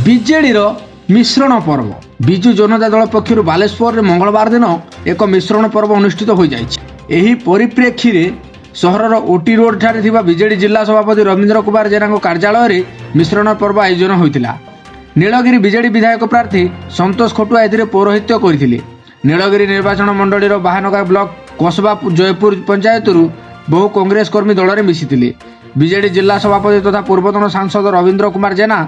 ବିଜେଡିର ମିଶ୍ରଣ ପର୍ବ ବିଜୁ ଜନତା ଦଳ ପକ୍ଷରୁ ବାଲେଶ୍ୱରରେ ମଙ୍ଗଳବାର ଦିନ ଏକ ମିଶ୍ରଣ ପର୍ବ ଅନୁଷ୍ଠିତ ହୋଇଯାଇଛି। ଏହି ପରିପ୍ରେକ୍ଷୀରେ ସହରର ଓଟି ରୋଡ ଠାରେ ଥିବା ବିଜେଡି ଜିଲ୍ଲା ସଭାପତି ରବୀନ୍ଦ୍ର କୁମାର ଜେନାଙ୍କ କାର୍ଯ୍ୟାଳୟରେ ମିଶ୍ରଣ ପର୍ବ ଆୟୋଜନ ହୋଇଥିଲା। ନୀଳଗିରି ବିଜେଡି ବିଧାୟକ ପ୍ରାର୍ଥୀ ସନ୍ତୋଷ ଖଟୁଆ ଏଥିରେ ପୌରୋହିତ୍ୟ କରିଥିଲେ। ନୀଳଗିରି ନିର୍ବାଚନ ମଣ୍ଡଳୀର ବାହାନଗା ବ୍ଲକ କସବା ଜୟପୁର ପଞ୍ଚାୟତରୁ ବହୁ କଂଗ୍ରେସ କର୍ମୀ ଦଳରେ ମିଶିଥିଲେ। ବିଜେଡି ଜିଲ୍ଲା ସଭାପତି ତଥା ପୂର୍ବତନ ସାଂସଦ ରବୀନ୍ଦ୍ର କୁମାର ଜେନା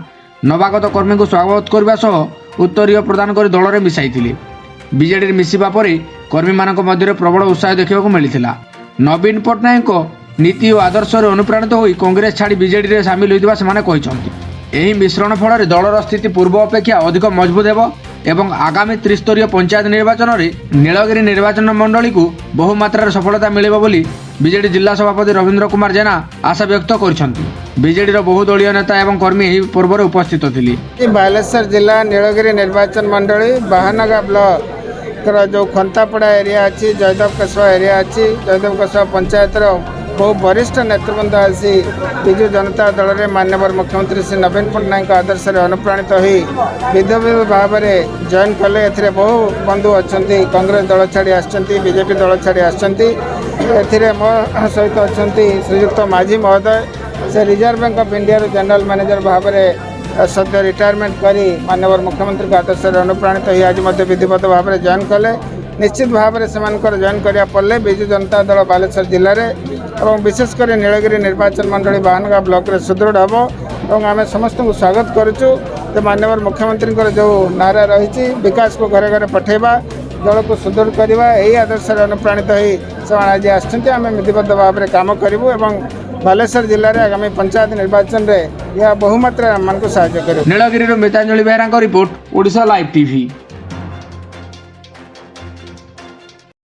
ନବାଗତ କର୍ମୀଙ୍କୁ ସ୍ୱାଗତ କରିବା ସହ ଉତ୍ତରୀୟ ପ୍ରଦାନ କରି ଦଳରେ ମିଶାଇଥିଲେ। ବିଜେଡିରେ ମିଶିବା ପରେ କର୍ମୀମାନଙ୍କ ମଧ୍ୟରେ ପ୍ରବଳ ଉତ୍ସାହ ଦେଖିବାକୁ ମିଳିଥିଲା। ନବୀନ ପଟ୍ଟନାୟକଙ୍କ ନୀତି ଓ ଆଦର୍ଶରେ ଅନୁପ୍ରାଣିତ ହୋଇ କଂଗ୍ରେସ ଛାଡ଼ି ବିଜେଡିରେ ସାମିଲ ହୋଇଥିବା ସେମାନେ କହିଛନ୍ତି। ଏହି ମିଶ୍ରଣ ଫଳରେ ଦଳର ସ୍ଥିତି ପୂର୍ବ ଅପେକ୍ଷା ଅଧିକ ମଜବୁତ ହେବ ଏବଂ ଆଗାମୀ ତ୍ରିସ୍ତରୀୟ ପଞ୍ଚାୟତ ନିର୍ବାଚନରେ ନୀଳଗିରି ନିର୍ବାଚନ ମଣ୍ଡଳୀକୁ ବହୁ ମାତ୍ରାରେ ସଫଳତା ମିଳିବ ବୋଲି ବିଜେଡି ଜିଲ୍ଲା ସଭାପତି ରବୀନ୍ଦ୍ର କୁମାର ଜେନା ଆଶା ବ୍ୟକ୍ତ କରିଛନ୍ତି। ବିଜେଡିର ବହୁ ଦଳୀୟ ନେତା ଏବଂ କର୍ମୀ ଏହି ପର୍ବରେ ଉପସ୍ଥିତ ଥିଲେ। ବାଲେଶ୍ୱର ଜିଲ୍ଲା ନୀଳଗିରି ନିର୍ବାଚନ ମଣ୍ଡଳୀ ବାହାନଗା ବ୍ଲକର ଯେଉଁ ଖନ୍ତାପଡ଼ା ଏରିଆ ଅଛି, ଜୟଦେବ କସବା ଏରିଆ ଅଛି, ଜୟଦେବ କସବା ପଞ୍ଚାୟତର ବହୁ ବରିଷ୍ଠ ନେତୃବୃନ୍ଦ ଆସି ବିଜୁ ଜନତା ଦଳରେ ମାନ୍ୟବର ମୁଖ୍ୟମନ୍ତ୍ରୀ ଶ୍ରୀ ନବୀନ ପଟ୍ଟନାୟକଙ୍କ ଆଦର୍ଶରେ ଅନୁପ୍ରାଣିତ ହୋଇ ବିଧବ ଭାବରେ ଜଏନ୍ କଲେ। ଏଥିରେ ବହୁ ବନ୍ଧୁ ଅଛନ୍ତି, କଂଗ୍ରେସ ଦଳ ଛାଡ଼ି ଆସିଛନ୍ତି, ବିଜେପି ଦଳ ଛାଡ଼ି ଆସିଛନ୍ତି। ଏଥିରେ ମୋ ସହିତ ଅଛନ୍ତି ଶ୍ରୀଯୁକ୍ତ ମାଝୀ ମହୋଦୟ। ସେ ରିଜର୍ଭ ବ୍ୟାଙ୍କ ଅଫ୍ ଇଣ୍ଡିଆର ଜେନେରାଲ ମ୍ୟାନେଜର ଭାବରେ ସଦ୍ୟ ରିଟାୟାରମେଣ୍ଟ କରି ମାନ୍ୟବର ମୁଖ୍ୟମନ୍ତ୍ରୀଙ୍କ ଆଦର୍ଶରେ ଅନୁପ୍ରାଣିତ ହୋଇ ଆଜି ମଧ୍ୟ ବିଧିବଦ୍ଧ ଭାବରେ ଜଏନ୍ କଲେ। ନିଶ୍ଚିତ ଭାବରେ ସେମାନଙ୍କର ଜଏନ୍ କରିବା ପରେ ବିଜୁ ଜନତା ଦଳ ବାଲେଶ୍ୱର ଜିଲ୍ଲାରେ ଏବଂ ବିଶେଷ କରି ନୀଳଗିରି ନିର୍ବାଚନ ମଣ୍ଡଳୀ ବାହାନଗା ବ୍ଲକରେ ସୁଦୃଢ଼ ହେବ ଏବଂ ଆମେ ସମସ୍ତଙ୍କୁ ସ୍ୱାଗତ କରୁଛୁ ଯେ ମାନ୍ୟବର ମୁଖ୍ୟମନ୍ତ୍ରୀଙ୍କର ଯେଉଁ ନାରା ରହିଛି ବିକାଶକୁ ଘରେ ଘରେ ପଠାଇବା, ଦଳକୁ ସୁଦୃଢ଼ କରିବା, ଏହି ଆଦର୍ଶରେ ଅନୁପ୍ରାଣିତ ହୋଇ ସେମାନେ ଆଜି ଆସିଛନ୍ତି। ଆମେ ବିଧିବଦ୍ଧ ଭାବରେ କାମ କରିବୁ ଏବଂ ବାଲେଶ୍ୱର ଜିଲ୍ଲାରେ ଆଗାମୀ ପଞ୍ଚାୟତ ନିର୍ବାଚନରେ ଏହା ବହୁମାତ୍ରାରେ ଆମମାନଙ୍କୁ ସାହାଯ୍ୟ କରିବ। ନୀଳଗିରିରୁ ମିତାଞ୍ଜଳି ବେହେରାଙ୍କ ରିପୋର୍ଟ, ଓଡ଼ିଶା ଲାଇଭ୍ ଟିଭି।